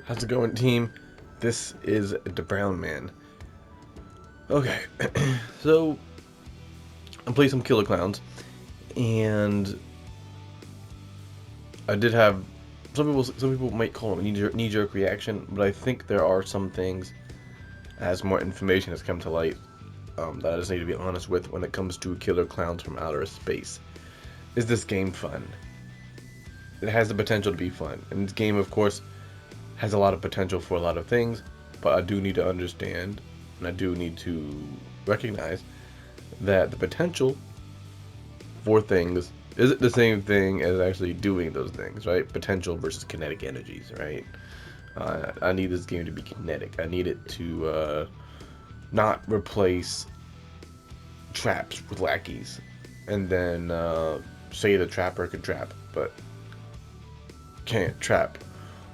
How's it going, team? This is the Brown Man. Okay, so I'm playing some Killer Clowns, and I did have some people might call them a knee-jerk reaction, but I think there are some things as more information has come to light that I just need to be honest with when it comes to Killer Clowns from Outer Space. Is this game fun? It has the potential to be fun, and this game, of course, has a lot of potential for a lot of things, but I do need to understand, and I do need to recognize that the potential for things isn't the same thing as actually doing those things, right? Potential versus kinetic energies, right? I need this game to be kinetic. I need it to not replace traps with lackeys, and then say the trapper can trap, but can't trap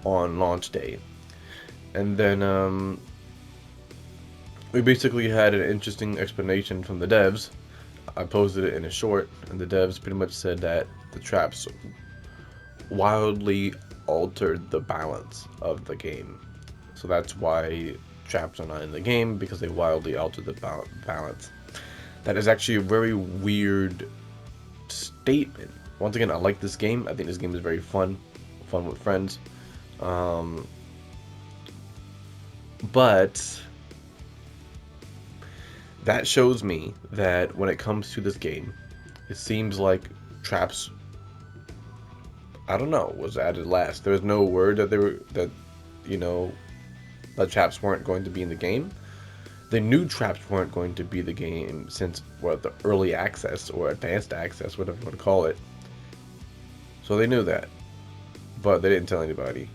on launch day. And then we basically had an interesting explanation from the devs. I posted it in a short, and the devs pretty much said that the traps wildly altered the balance of the game. So that's why traps are not in the game, because they wildly altered the balance. That is actually a very weird statement. Once again, I like this game. I think this game is very fun with friends. But that shows me that when it comes to this game, it seems like traps, I don't know, was added last. There was no word that that traps weren't going to be in the game. They knew traps weren't going to be the game since the early access or advanced access, whatever you want to call it. So they knew that, but they didn't tell anybody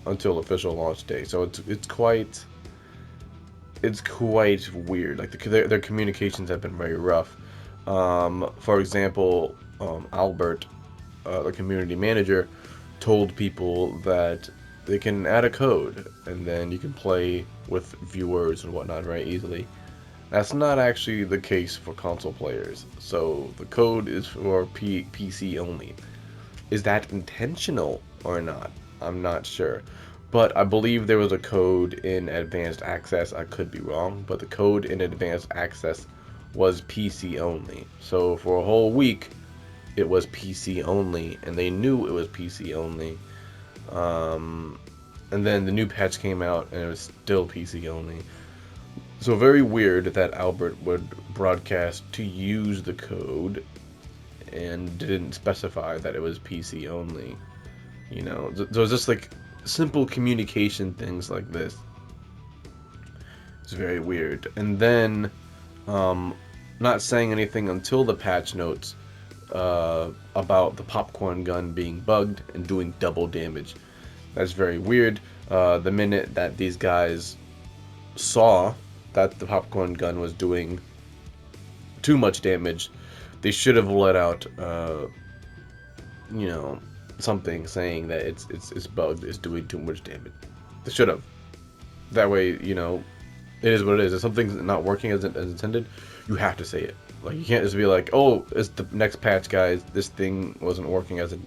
until official launch day. So it's quite weird. Like their communications have been very rough. For example, Albert, the community manager, told people that they can add a code and then you can play with viewers and whatnot very easily. That's not actually the case for console players. So the code is for PC only. Is that intentional or not? I'm not sure. But I believe there was a code in Advanced Access. I could be wrong, but the code in Advanced Access was PC only. So for a whole week, it was PC only, and they knew it was PC only. And then the new patch came out, and it was still PC only. So very weird that Albert would broadcast to use the code and didn't specify that it was PC only. So it's just like simple communication things like this. It's very weird. And then not saying anything until the patch notes about the popcorn gun being bugged and doing double damage. That's very weird. The minute that these guys saw that the popcorn gun was doing too much damage, they should have let out something saying that it's bugged, it's doing too much damage. They should have. That way, it is what it is. If something's not working as intended, you have to say it. Like, you can't just be like, oh, it's the next patch, guys, this thing wasn't working as it.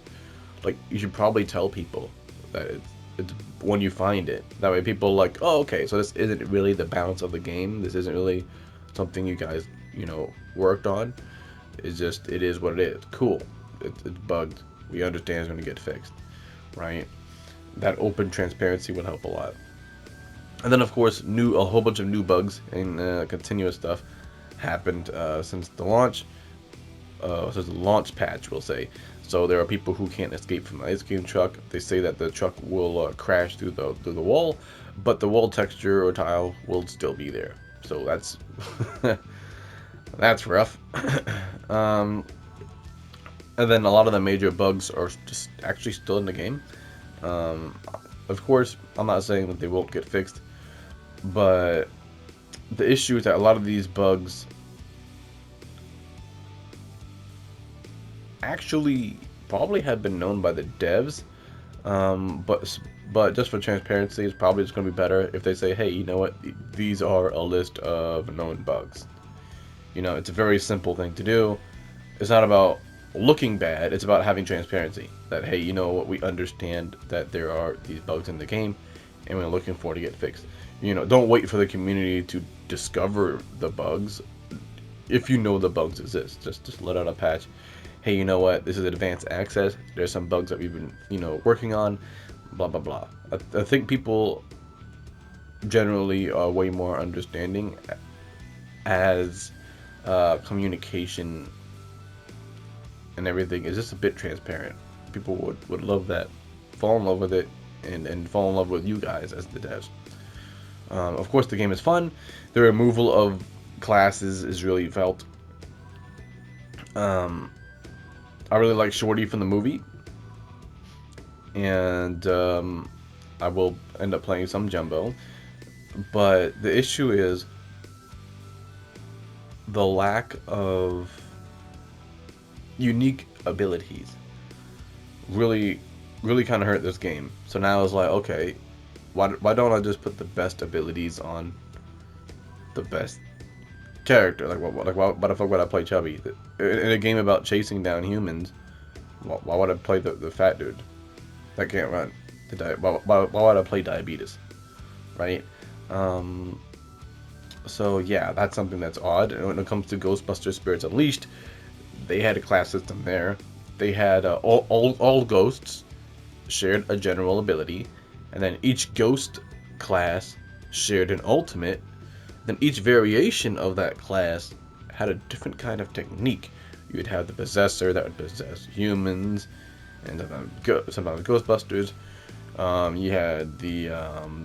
Like, you should probably tell people that it's when you find it. That way people are like, oh, okay, so this isn't really the balance of the game. This isn't really something you guys, worked on. It's just, it is what it is. Cool. It's bugged. We understand it's going to get fixed, right? That open transparency would help a lot. And then, of course, a whole bunch of new bugs and continuous stuff happened since the launch. Since the launch patch, we'll say. So there are people who can't escape from the ice cream truck. They say that the truck will crash through the wall, but the wall texture or tile will still be there. So that's that's rough. And then a lot of the major bugs are just actually still in the game. Of course, I'm not saying that they won't get fixed, but the issue is that a lot of these bugs actually probably have been known by the devs, but just for transparency, it's probably just going to be better if they say, hey, you know what, these are a list of known bugs. It's a very simple thing to do. It's not about looking bad, it's about having transparency. That, hey, you know what, we understand that there are these bugs in the game, and we're looking for to get fixed. You know, don't wait for the community to discover the bugs. If you know the bugs exist, just let out a patch. Hey, you know what? This is advanced access. There's some bugs that we've been, working on. Blah blah blah. I think people generally are way more understanding as communication and everything is just a bit transparent. People would love that, fall in love with it, and fall in love with you guys as the devs. Of course, the game is fun. The removal of classes is really felt. I really like Shorty from the movie, and I will end up playing some Jumbo. But the issue is the lack of unique abilities. Really kind of hurt this game. So now it's like, okay, why don't I just put the best abilities on the best character? Like, why the fuck would I play Chubby in a game about chasing down humans? Why would I play the fat dude that can't run? Why would I play Diabetes? Right? So yeah, that's something that's odd. And when it comes to Ghostbusters Spirits Unleashed, they had a class system there. They had all ghosts shared a general ability, and then each ghost class shared an ultimate. Then each variation of that class had a different kind of technique. You would have the possessor that would possess humans, and sometimes Ghostbusters. You had the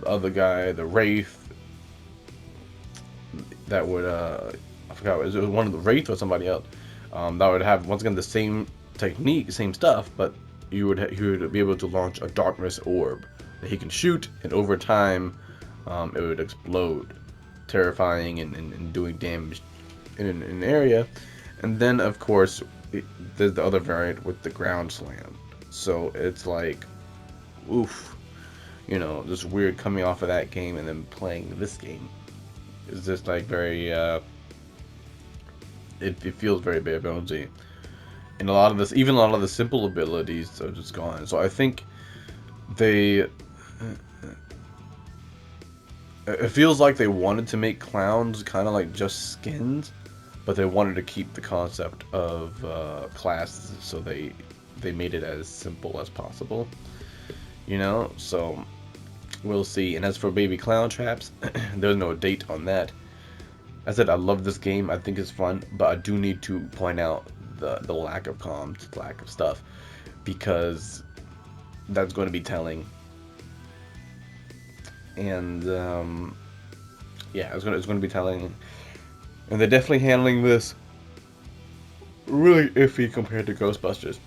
other guy, the Wraith, that would I forgot, it was one of the Wraith or somebody else. That would have once again the same technique, same stuff, but he would be able to launch a darkness orb that he can shoot, and over time, it would explode, terrifying and doing damage in an area. And then of course there's the other variant with the ground slam. So it's like, oof, just weird coming off of that game and then playing this game. It's just like very it feels very bare bonesy. And a lot of the simple abilities are just gone. So I think it feels like they wanted to make clowns kind of like just skins, but they wanted to keep the concept of classes, so they made it as simple as possible. So we'll see. And as for Baby Clown Traps, there's no date on that. I said I love this game. I think it's fun, but I do need to point out the lack of comms, lack of stuff, because that's going to be telling. And yeah, it's going to be telling. And they're definitely handling this really iffy compared to Ghostbusters.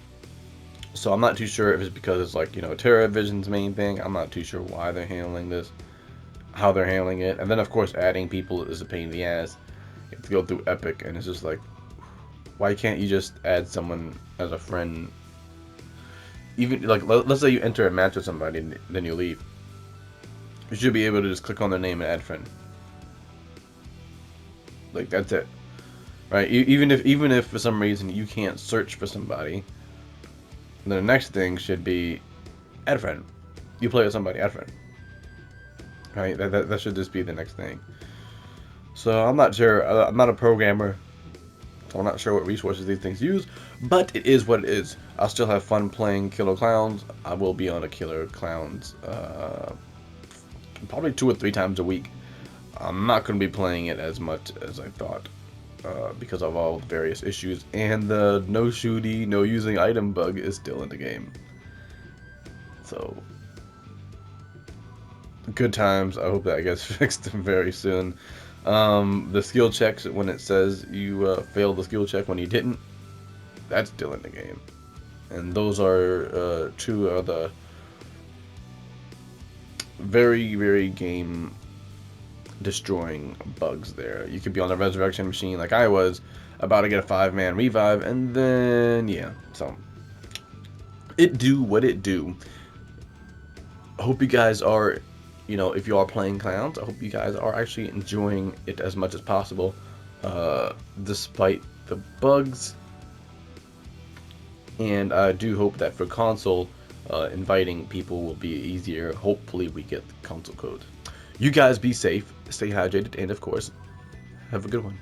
So I'm not too sure if it's because it's like, TerraVision's main thing. I'm not too sure why they're handling this, how they're handling it. And then of course adding people is a pain in the ass. You have to go through Epic, and it's just like, why can't you just add someone as a friend? Even like, let's say you enter a match with somebody and then you leave. You should be able to just click on their name and add friend. Like, that's it, right? Even if for some reason you can't search for somebody, then the next thing should be add a friend. You play with somebody, add a friend. Right? That should just be the next thing. So I'm not sure. I'm not a programmer, so I'm not sure what resources these things use. But it is what it is. I'll still have fun playing Killer Klowns. I will be on a Killer Klowns probably 2 or 3 times a week. I'm not going to be playing it as much as I thought because of all the various issues, and the no shooty, no using item bug is still in the game. So, good times. I hope that gets fixed very soon. The skill checks, when it says you failed the skill check when you didn't, that's still in the game. And those are 2 of the very, very game destroying bugs there. You could be on the resurrection machine like I was, about to get a 5-man revive, and then yeah, so it do what it do. I hope you guys are, if you are playing Clowns, I hope you guys are actually enjoying it as much as possible, despite the bugs. And I do hope that for console, inviting people will be easier. Hopefully we get the console code. You guys be safe, stay hydrated, and of course, have a good one.